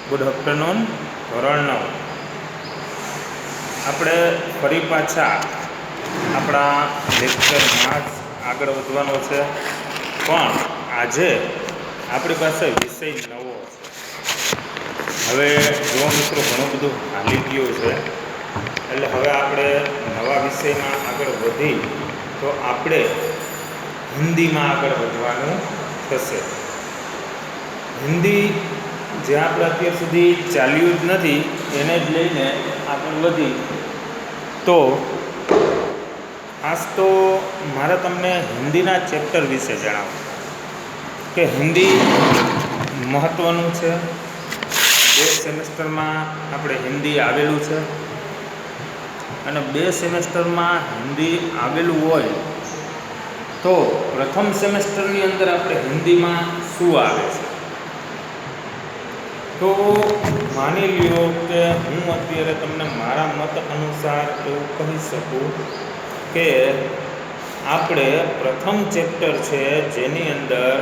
Good afternoon. ધોરણ 9 આપણે ફરી પાછા આપણા લેક્ચરમાં જ આગળ વધવાનો છે, પણ આજે આપણી પાસે વિષય નવો છે. હવે જો મિત્રો ઘણું બધું હાલી ગયું છે, એટલે હવે આપણે નવા વિષયમાં આગળ વધી તો આપણે હિન્દીમાં આગળ વધવાનું થશે. હિન્દી જે આપણે અત્યાર સુધી ચાલ્યું જ નથી એને જ લઈને આગળ વધી તો ખાસ તો મારે તમને હિન્દીના ચેપ્ટર વિશે જણાવવું કે હિન્દી મહત્ત્વનું છે. 2 સેમેસ્ટરમાં આપણે હિન્દી આવેલું છે અને 2 સેમેસ્ટરમાં હિન્દી આવેલું હોય તો પ્રથમ સેમેસ્ટરની અંદર આપણે હિન્દીમાં શું આવે છે. તો માની લ્યો કે હું અત્યારે તમને મારા મત અનુસાર એવું કહી શકું કે આપણે પ્રથમ ચેપ્ટર છે જેની અંદર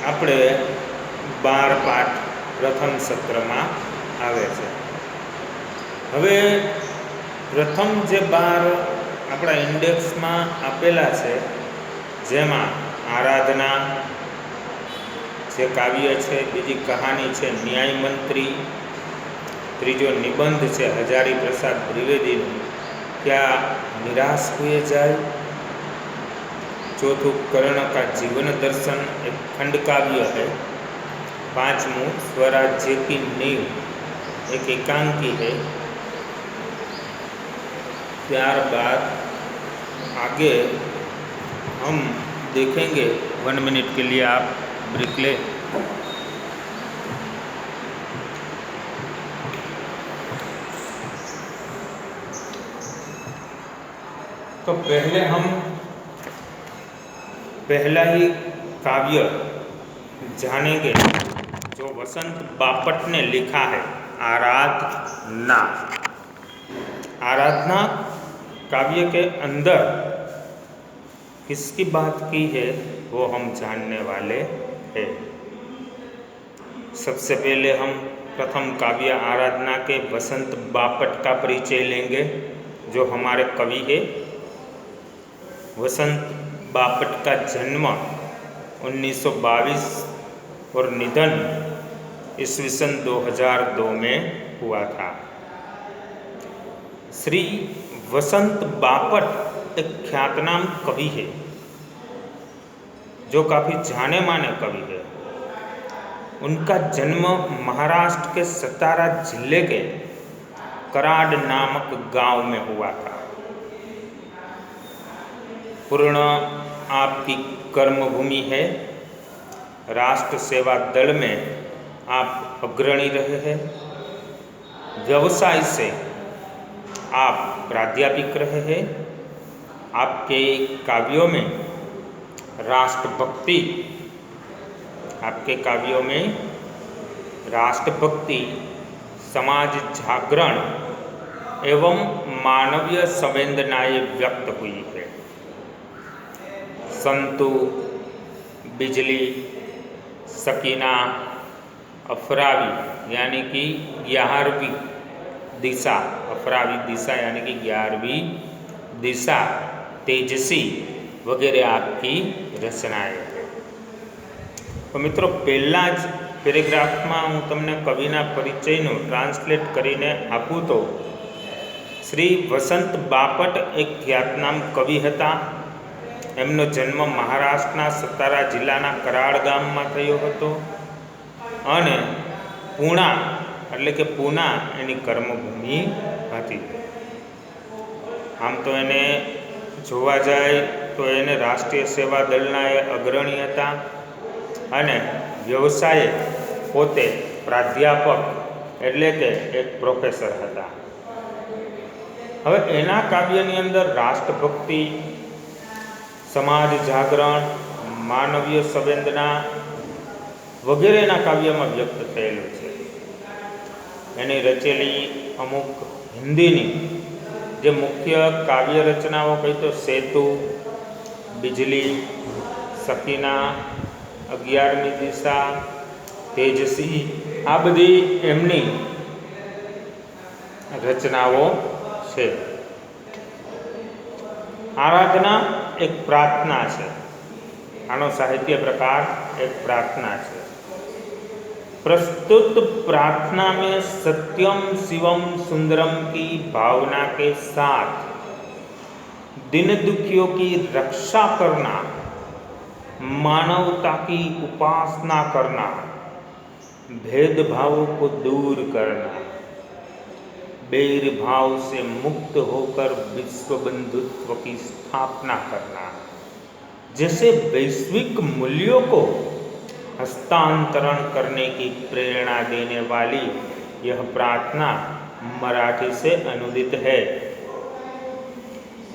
આપણે 12 પાઠ પ્રથમ સત્રમાં આવે છે. હવે પ્રથમ જે 12 આપણા ઇન્ડેક્સમાં આપેલા છે, જેમાં આરાધના જે કાવ્ય છે, બીજી કહાની છે ન્યાય મંત્રી, ત્રીજો નિબંધ છે હજારી પ્રસાદ દ્વિવેદીનું क्या निराश हुए जाए, चौथું कर्ण का जीवन दर्शन एक खंड काव्य है, पांचवं स्वराज्य की नींव एक एकांकी है. ત્યારબાદ आगे हम देखेंगे. 1 मिनट के लिए आप ब्रेक ले. तो पहला ही काव्य जानेंगे जो वसंत बापट ने लिखा है, आराधना. आराधना काव्य के अंदर किसकी बात की है वो हम जानने वाले हैं. सबसे पहले हम प्रथम काव्य आराधना के वसंत बापट का परिचय लेंगे, जो हमारे कवि है. वसंत बापट का जन्म 1922 और निधन ईस्वी सन 2002 में हुआ था. श्री वसंत बापट एक ख्यातनाम कवि है, जो काफ़ी जाने माने कवि है. उनका जन्म महाराष्ट्र के सतारा जिले के कराड नामक गांव में हुआ था. पूर्ण आपकी कर्मभूमि है. राष्ट्र सेवा दल में आप अग्रणी रहे हैं. व्यवसाय से आप प्राध्यापक रहे हैं. आपके काव्यों में राष्ट्रभक्ति समाज जागरण एवं मानवीय संवेदनाएं व्यक्त हुई है. संतु, बिजली, सकीना, अफरावी यानी कि 11वीं दिशा, अफरावी दिशा यानी कि 11वीं दिशा, तेजसी वगैरह आपकी रचनाएं है. तो मित्रों पहला ज पेरेग्राफમાં હું તમને કવિના પરિચયનું ટ્રાન્સલેટ કરીને આપું તો શ્રી વસંત બાપટ એક ખ્યાતનામ કવિ હતા. એમનો જન્મ મહારાષ્ટ્રના સતારા જિલ્લાના કરાડ ગામમાં થયો હતો અને પૂણા એટલે કે પૂના એની કર્મભૂમિ હતી. આમ તો એને જોવા જાય તો એને રાષ્ટ્રીય સેવા દળના એ અગ્રણી હતા અને વ્યવસાયે પોતે પ્રાધ્યાપક એટલે કે એક પ્રોફેસર હતા. હવે એના કાવ્યની અંદર રાષ્ટ્રભક્તિ, સમાજ જાગરણ, માનવીય સંવેદના વગેરેના કાવ્યમાં વ્યક્ત થયેલું છે. એની રચેલી અમુક હિન્દીની જે મુખ્ય કાવ્ય રચનાઓ કહી તો સેતુ, बिजली, सकीना, 11મી દિશા, તેજસી, આ બધી એમની રચનાઓ છે. આરાધના એક પ્રાર્થના છે. આનો સાહિત્ય પ્રકાર એક પ્રાર્થના છે. प्रस्तुत प्रार्थना में सत्यम शिवम सुंदरम की भावना के साथ दिन दुखियों की रक्षा करना, मानवता की उपासना करना, भेदभावों को दूर करना, बैर भाव से मुक्त होकर विश्व बंधुत्व की स्थापना करना जैसे वैश्विक मूल्यों को हस्तांतरण करने की प्रेरणा देने वाली यह प्रार्थना मराठी से अनुदित है.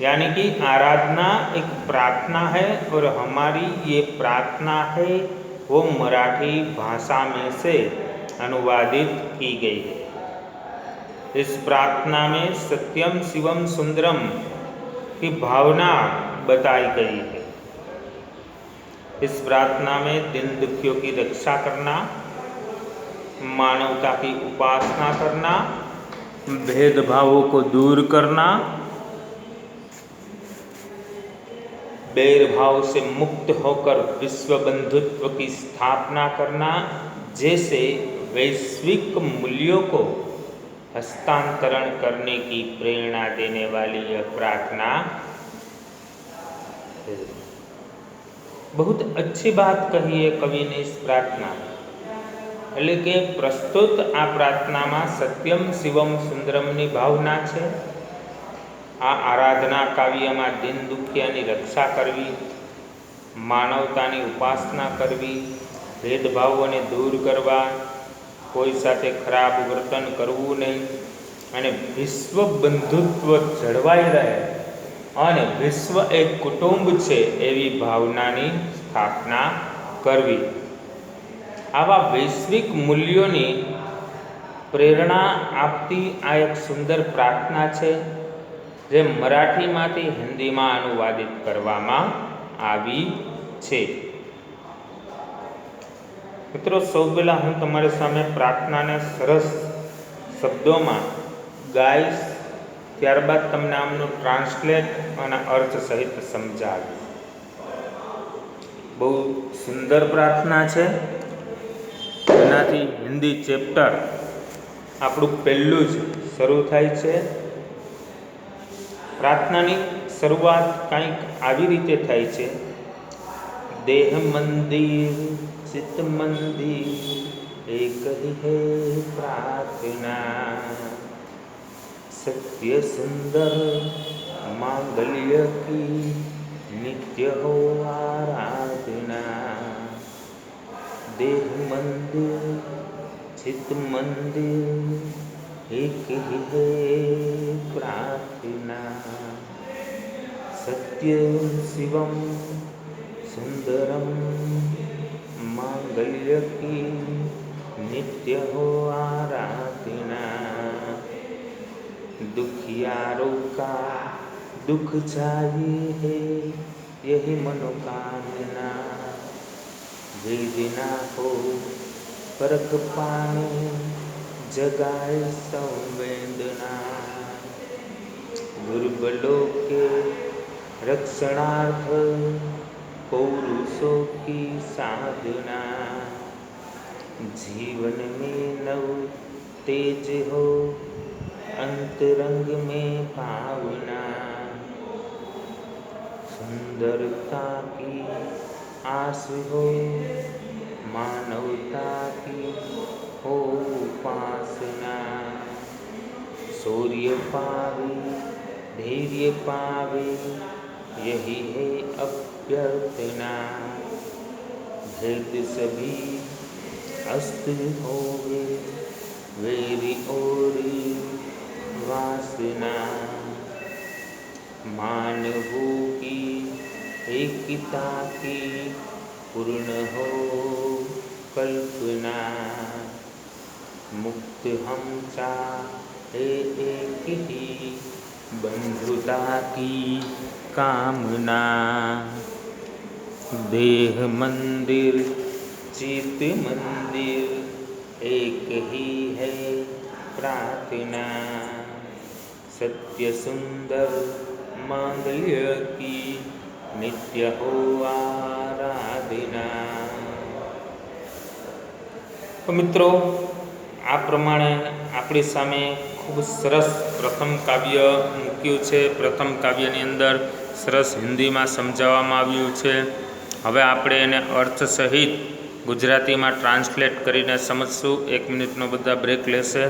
यानी कि आराधना एक प्रार्थना है और हमारी ये प्रार्थना है वो मराठी भाषा में से अनुवादित की गई है. इस प्रार्थना में सत्यम शिवम सुंदरम की भावना बताई गई है. इस प्रार्थना में दिन दुखियों की रक्षा करना, मानवता की उपासना करना, भेदभावों को दूर करना, बैर भाव से मुक्त होकर विश्व बंधुत्व की स्थापना करना जैसे वैश्विक मूल्यों को हस्तांतरण करने की प्रेरणा देने वाली यह प्रार्थना है. बहुत अच्छी बात कही है कवि ने इस प्रार्थना में. એટલે કે પ્રસ્તુત આ પ્રાર્થનામાં સત્યમ શિવમ સુંદરમની ભાવના છે. આ આરાધના કાવ્યમાં દિન દુખિયાની રક્ષા કરવી, માનવતાની ઉપાસના કરવી, ભેદભાવોને દૂર કરવા, કોઈ સાથે ખરાબ વર્તન કરવું નહીં અને વિશ્વ બંધુત્વ જળવાઈ રહે અને વિશ્વ એક કુટુંબ છે એવી ભાવનાની સ્થાપના કરવી. આવા વૈશ્વિક મૂલ્યોની પ્રેરણા આપતી આ એક સુંદર પ્રાર્થના છે જે મરાઠીમાંથી હિન્દીમાં અનુવાદિત કરવામાં આવી છે. મિત્રો, સૌ પહેલાં હું તમારી સામે પ્રાર્થનાને સરસ શબ્દોમાં ગાઈશ, ત્યારબાદ તમને આમનું ટ્રાન્સલેટ અને અર્થ સહિત સમજાવીશ. બહુ સુંદર પ્રાર્થના છે. એનાથી હિન્દી ચેપ્ટર આપણું પહેલું જ શરૂ થાય છે. પ્રાર્થનાની શરૂઆત કંઈક આવી રીતે થાય છે. દેહ મંદિર ચિત્ત મંદિર એક ही है प्रार्थना, सत्य सुंदर मांगल्य की नित्य हो आराधना. देह मंदिर चित्त मंदिर एक ही है प्रार्थना, सत्य शिवम सुंदरम मांगल्य की नित्य हो आराधना. दुखियारों का दुख चाहिए है यही मनोकामना, वेदना हो फर्क पाने जगाए संवेदना. दुर्बलों के रक्षणार्थ पौरुषों की साधना, जीवन में नव तेज हो अंतरंग में भावना. सुंदरता की आस हो मानवता की हो उपासना. शौर्य पावे धैर्य पावे यही है अभ्यर्थना. भेद सभी अस्त होवे वेरी ओरी वासना. मानवों की एकता की पूर्ण हो कल्पना. मुक्त हम चाहे एक ही बंधुता की कामना. देह मंदिर चित मंदिर एक ही है प्रार्थना, सत्य सुंदर मांगल्य की नित्य हो आराधना। તો મિત્રો, આ પ્રમાણે આપણી સામે ખૂબ સરસ પ્રથમ કાવ્ય મૂક્યું છે. પ્રથમ કાવ્યની અંદર સરસ હિન્દીમાં સમજાવવામાં આવ્યું છે. હવે આપણે એને અર્થ સહિત ગુજરાતીમાં ટ્રાન્સલેટ કરીને સમજશું. 1 મિનિટનો બધા બ્રેક લેશે.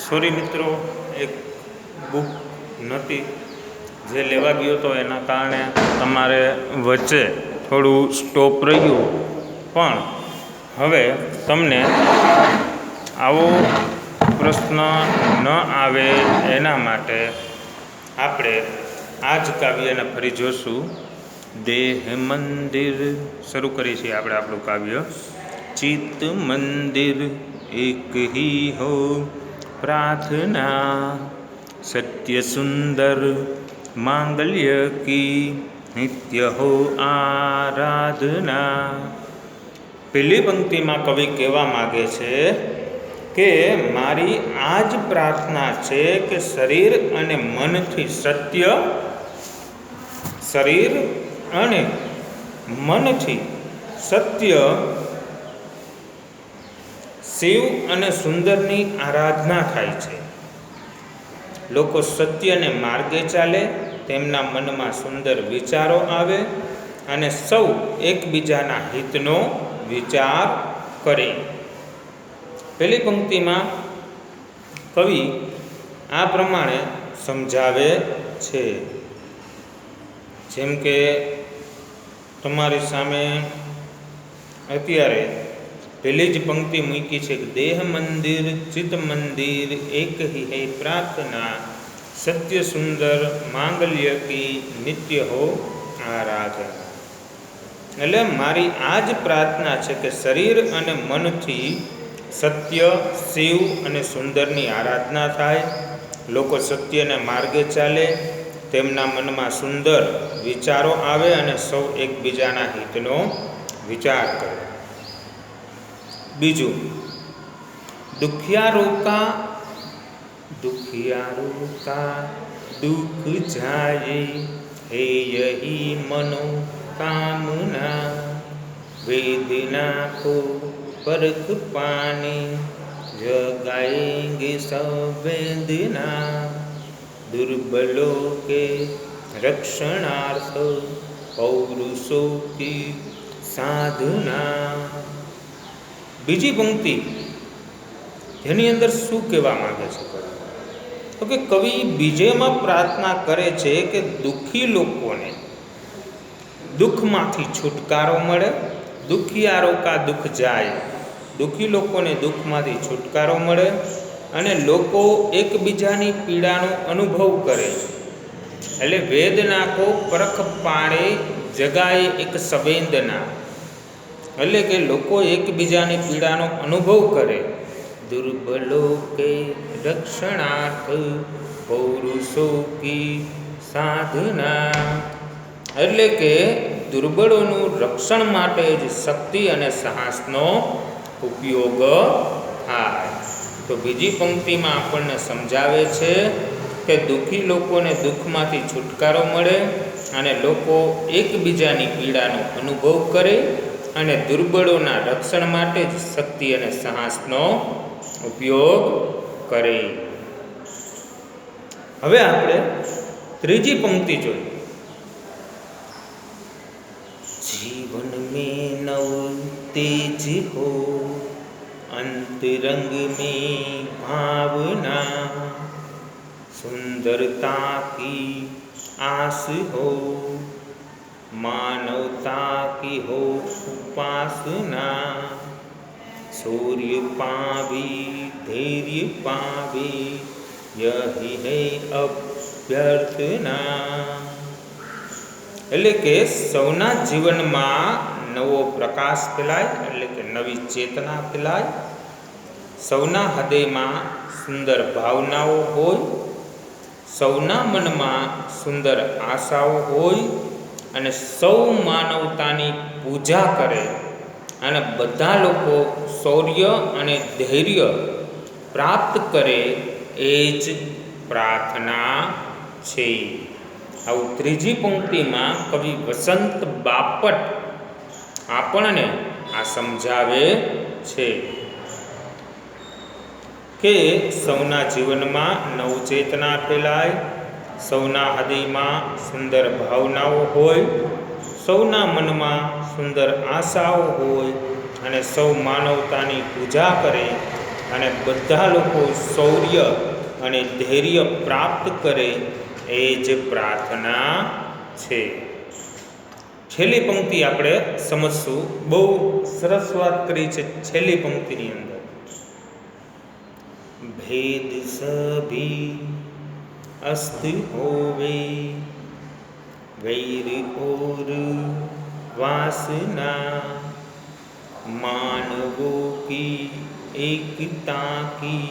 સોરી મિત્રો, એક બુક નહોતી જે લેવા ગયો હતો, એના કારણે તમારે વચ્ચે થોડું સ્ટોપ રહ્યું. પણ હવે તમને આવો પ્રશ્ન ન આવે એના માટે આપણે આ જ કાવ્યને ફરી જોશું. દેહ મંદિર શરૂ કરીએ છીએ આપણે આપણું કાવ્ય. ચિત્ત મંદિર એક હી હો प्रार्थना, सत्य सुंदर मांगल्य की नित्य हो आराधना. પહેલી પંક્તિમાં કવિ કહેવા માગે છે કે મારી આ જ પ્રાર્થના છે કે શરીર અને મનથી સત્ય શિવ અને સુંદરની આરાધના થાય છે. લોકો સત્યને માર્ગે ચાલે, તેમના મનમાં સુંદર વિચારો આવે અને સૌ એકબીજાના હિતનો વિચાર કરે. પહેલી પંક્તિમાં કવિ આ પ્રમાણે સમજાવે છે. જેમ કે તમારી સામે અત્યારે પહેલી જ પંક્તિ મૂકી છે કે દેહ મંદિર ચિત્ત મંદિર એક હી હૈ પ્રાર્થના, સત્ય સુંદર માંગલ્ય કી નિત્ય હો આરાધના. એટલે મારી આ જ પ્રાર્થના છે કે શરીર અને મનથી સત્ય, શિવ અને સુંદરની આરાધના થાય, લોકો સત્યને માર્ગે ચાલે, તેમના મનમાં સુંદર વિચારો આવે અને સૌ એકબીજાના હિતનો વિચાર કરે. બીજું, દુખિયારો કા દુઃખ જાય હે યહી મનો કામના, વેદના કો પરખ પાની જગાएंगे संवेदना, दुर्बलों के रक्षणार्थ पौरुषों की साधना. બીજી પંક્તિ જેની અંદર શું કહેવા માંગે છે તો કે કવિ બીજેમાં પ્રાર્થના કરે છે કે દુઃખી લોકોને દુઃખમાંથી છુટકારો મળે, દુખિયારો કા દુઃખ જાય, દુઃખી લોકોને દુઃખમાંથી છુટકારો મળે, અને લોકો એકબીજાની પીડાનો અનુભવ કરે. એટલે વેદ નાખો પરખ પાડે જગાએ એક સંવેદના. એટલે કે લોકો એકબીજાની પીડાનો અનુભવ કરે. દુર્બલો કે રક્ષણાર્થ પૌરુષો કી સાધના. એટલે કે દુર્બળોનું રક્ષણ માટે જ શક્તિ અને સાહસનો ઉપયોગ થાય. તો બીજી પંક્તિમાં આપણને સમજાવે છે કે દુઃખી લોકોને દુઃખમાંથી છુટકારો મળે અને લોકો એકબીજાની પીડાનો અનુભવ કરે અને દુર્બળોના રક્ષણ માટે જ શક્તિ અને સાહસનો ઉપયોગ કરે. હવે આપણે ત્રીજી પંક્તિ જોઈએ. जीवन में नव तेज हो अंतरंग में भावना सुंदरता की आस हो मानवता की हो उपासना शौर्य पावी धैर्य पावे यही है अभ्यर्थना. એટલે કે સૌના જીવનમાં નવો પ્રકાશ ફેલાય, એટલે કે નવી ચેતના ફેલાય. સૌના હૃદયમાં સુંદર ભાવનાઓ હોય, સૌના મનમાં સુંદર આશાઓ હોય અને સૌ માનવતાની પૂજા કરે અને બધા લોકો શૌર્ય અને ધૈર્ય પ્રાપ્ત કરે એ જ પ્રાર્થના છે. આવું ત્રીજી પંક્તિમાં કવિ વસંત બાપટ આપણને આ સમજાવે છે કે સૌના જીવનમાં નવચેતના ફેલાય, સૌના હૃદયમાં સુંદર ભાવનાઓ હોય, સૌના મનમાં સુંદર આશાઓ હોય અને સૌ માનવતાની પૂજા કરે અને બધા લોકો શૌર્ય અને ધૈર્ય પ્રાપ્ત કરે એ જ પ્રાર્થના છે. છેલ્લી પંક્તિ આપણે સમજશું. બહુ સરસ વાત કરી છે છેલ્લી પંક્તિની અંદર. ભેદ સભી અસ્ત હોવે વૈર ઓર વાસના માનવો કી એકતા કી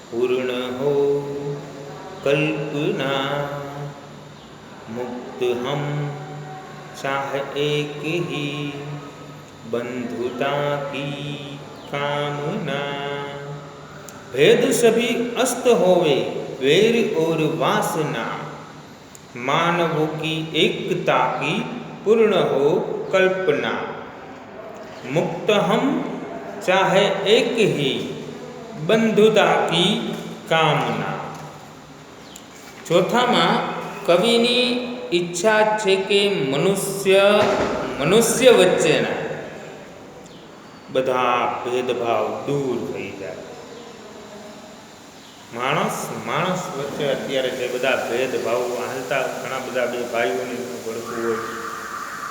પૂર્ણ હો कल्पना मुक्त हम चाह एक ही बंधुता की कामना भेद सभी अस्त होवे वैर और वासना मानवों की एकता की पूर्ण हो कल्पना मुक्त हम चाहे एक ही बंधुता की कामना. ચોથામાં કવિની ઈચ્છા છે કે મનુષ્ય વચ્ચેના બધા ભેદભાવ દૂર થઈ જાય. માણસ વચ્ચે અત્યારે જે બધા ભેદભાવો હાલતા, ઘણા બધા બે ભાઈઓને ભળતું હોય,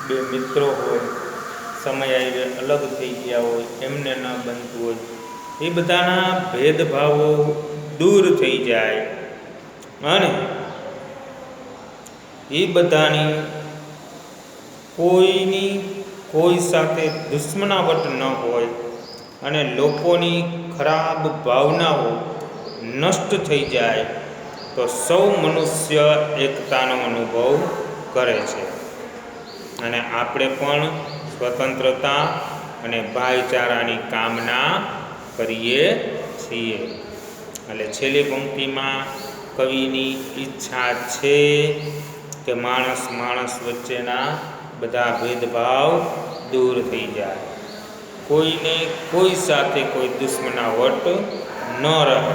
બે મિત્રો હોય, સમય આવે અલગ થઈ ગયા હોય, એમને ન બનતું હોય, એ બધાના ભેદભાવો દૂર થઈ જાય અને એ બધાની કોઈ સાથે દુશ્મનાવટ ન હોય અને લોકોની ખરાબ ભાવનાઓ નષ્ટ થઈ જાય તો સૌ મનુષ્ય એકતાનો અનુભવ કરે છે અને આપણે પણ સ્વતંત્રતા અને ભાઈચારાની કામના કરીએ છીએ. એટલે છેલ્લી પંક્તિમાં કવિની ઈચ્છા છે કે માણસ વચ્ચેના બધા ભેદભાવ દૂર થઈ જાય, કોઈને કોઈ સાથે કોઈ દુશ્મનાવટ ન રહે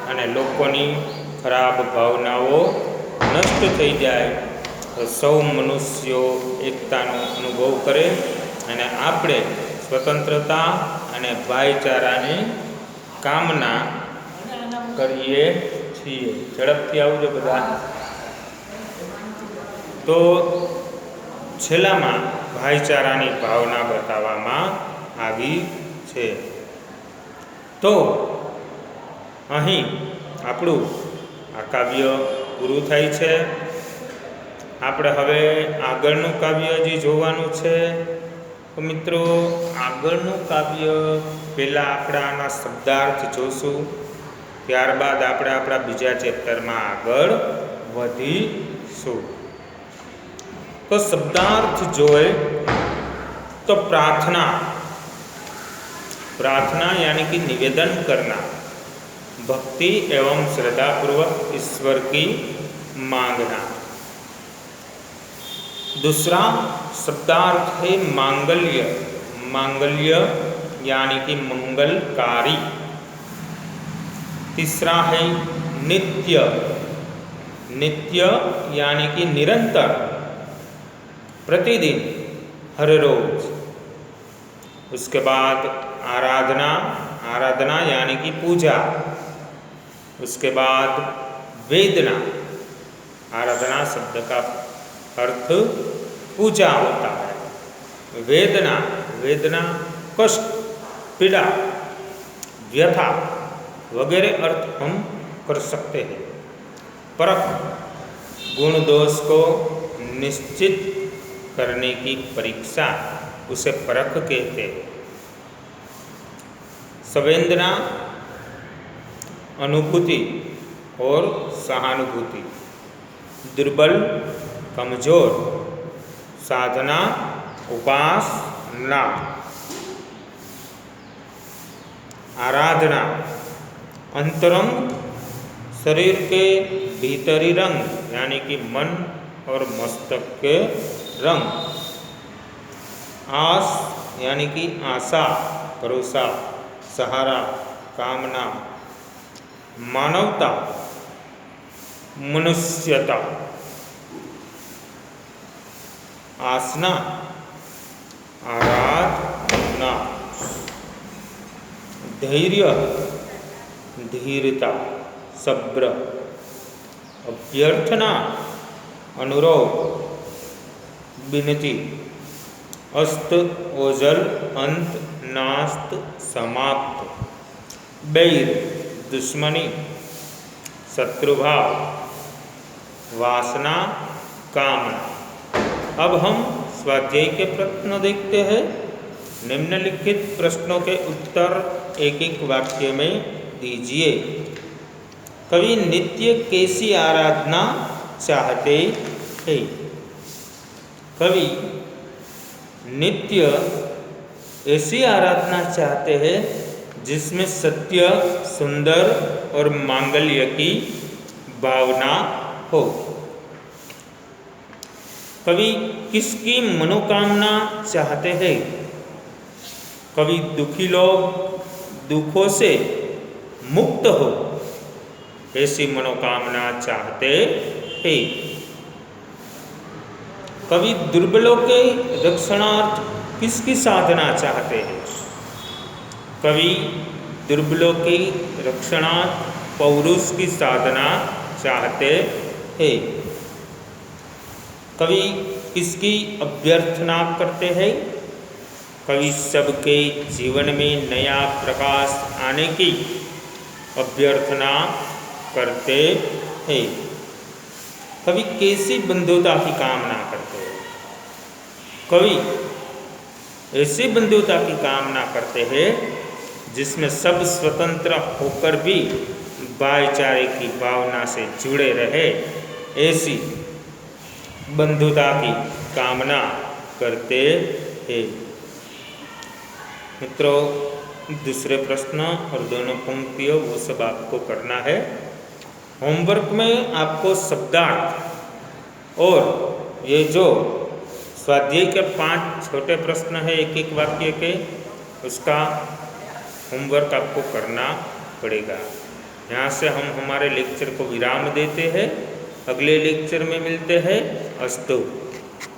અને લોકોની ખરાબ ભાવનાઓ નષ્ટ થઈ જાય તો સૌ મનુષ્યો એકતાનો અનુભવ કરે અને આપણે સ્વતંત્રતા અને ભાઈચારાની કામના કરીએ છીએ. ઝડપથી આવજો બધા. તો છેલ્લામાં ભાઈચારાની ભાવના બતાવવામાં આવી છે. તો અહીં આપણું આ કાવ્ય પૂરું થાય છે. આપણે હવે આગળનું કાવ્ય જે જોવાનું છે. તો મિત્રો આગળનું કાવ્ય પહેલાં આપણે આના શબ્દાર્થ જોશું, ત્યારબાદ આપણે આપણા બીજા ચેપ્ટરમાં આગળ વધીશું. तो शब्दार्थ जो है तो प्रार्थना, प्रार्थना यानी कि निवेदन करना, भक्ति एवं श्रद्धापूर्वक ईश्वर की मांगना. दूसरा शब्दार्थ है मांगल्य, मांगल्य यानी कि मंगलकारी. तीसरा है नित्य, नित्य यानी कि निरंतर, प्रतिदिन, हर रोज. उसके बाद आराधना, आराधना यानी कि पूजा. उसके बाद वेदना, आराधना शब्द का अर्थ पूजा होता है. वेदना, वेदना कष्ट, पीड़ा, व्यथा वगैरह अर्थ हम कर सकते हैं. परख, गुण दोष को निश्चित करने की परीक्षा, उसे परख कहते हैं. संवेदना, अनुभूति और सहानुभूति. दुर्बल, कमजोर. साधना, उपासना. आराधना, अंतरंग, शरीर के भीतरी रंग यानी कि मन और मस्तक के रंग. आस यानी कि आशा, भरोसा, सहारा, कामना. मानवता, मनुष्यता. आसना, आराधना. धैर्य, धीरता, सब्र. अभ्यर्थना, अनुरोध, विनती. अस्त, ओजल, अंत, नास्त, समाप्त. बैर, दुश्मनी, शत्रुभाव. वासना, कामना. अब हम स्वाध्याय के प्रश्न देखते हैं. निम्नलिखित प्रश्नों के उत्तर एक एक वाक्य में दीजिए. कवि नित्य कैसी आराधना चाहते हैं? कवि नित्य ऐसी आराधना चाहते हैं जिसमें सत्य, सुंदर और मांगल्य की भावना हो. कवि किसकी मनोकामना चाहते हैं? कवि दुखी लोग दुखों से मुक्त हो ऐसी मनोकामना चाहते हैं. कवि दुर्बलों के रक्षणार्थ किसकी साधना चाहते हैं? कवि दुर्बलों के रक्षणार्थ पौरुष की साधना चाहते हैं. कवि किसकी अभ्यर्थना करते हैं? कवि सबके जीवन में नया प्रकाश आने की अभ्यर्थना करते हैं. कवि कैसी बंधुता की कामना करते हैं? कवि ऐसी बंधुता की कामना करते हैं जिसमें सब स्वतंत्र होकर भी भाईचारे की भावना से जुड़े रहे, ऐसी बंधुता की कामना करते हैं. मित्रों, दूसरे प्रश्न और दोनों पंक्तियों वो सब आपको करना है. होमवर्क में आपको शब्दार्थ और ये जो स्वाध्याय के 5 छोटे प्रश्न है एक एक वाक्य के, उसका होमवर्क आपको करना पड़ेगा. यहाँ से हम हमारे लेक्चर को विराम देते हैं. अगले लेक्चर में मिलते हैं. अस्तु.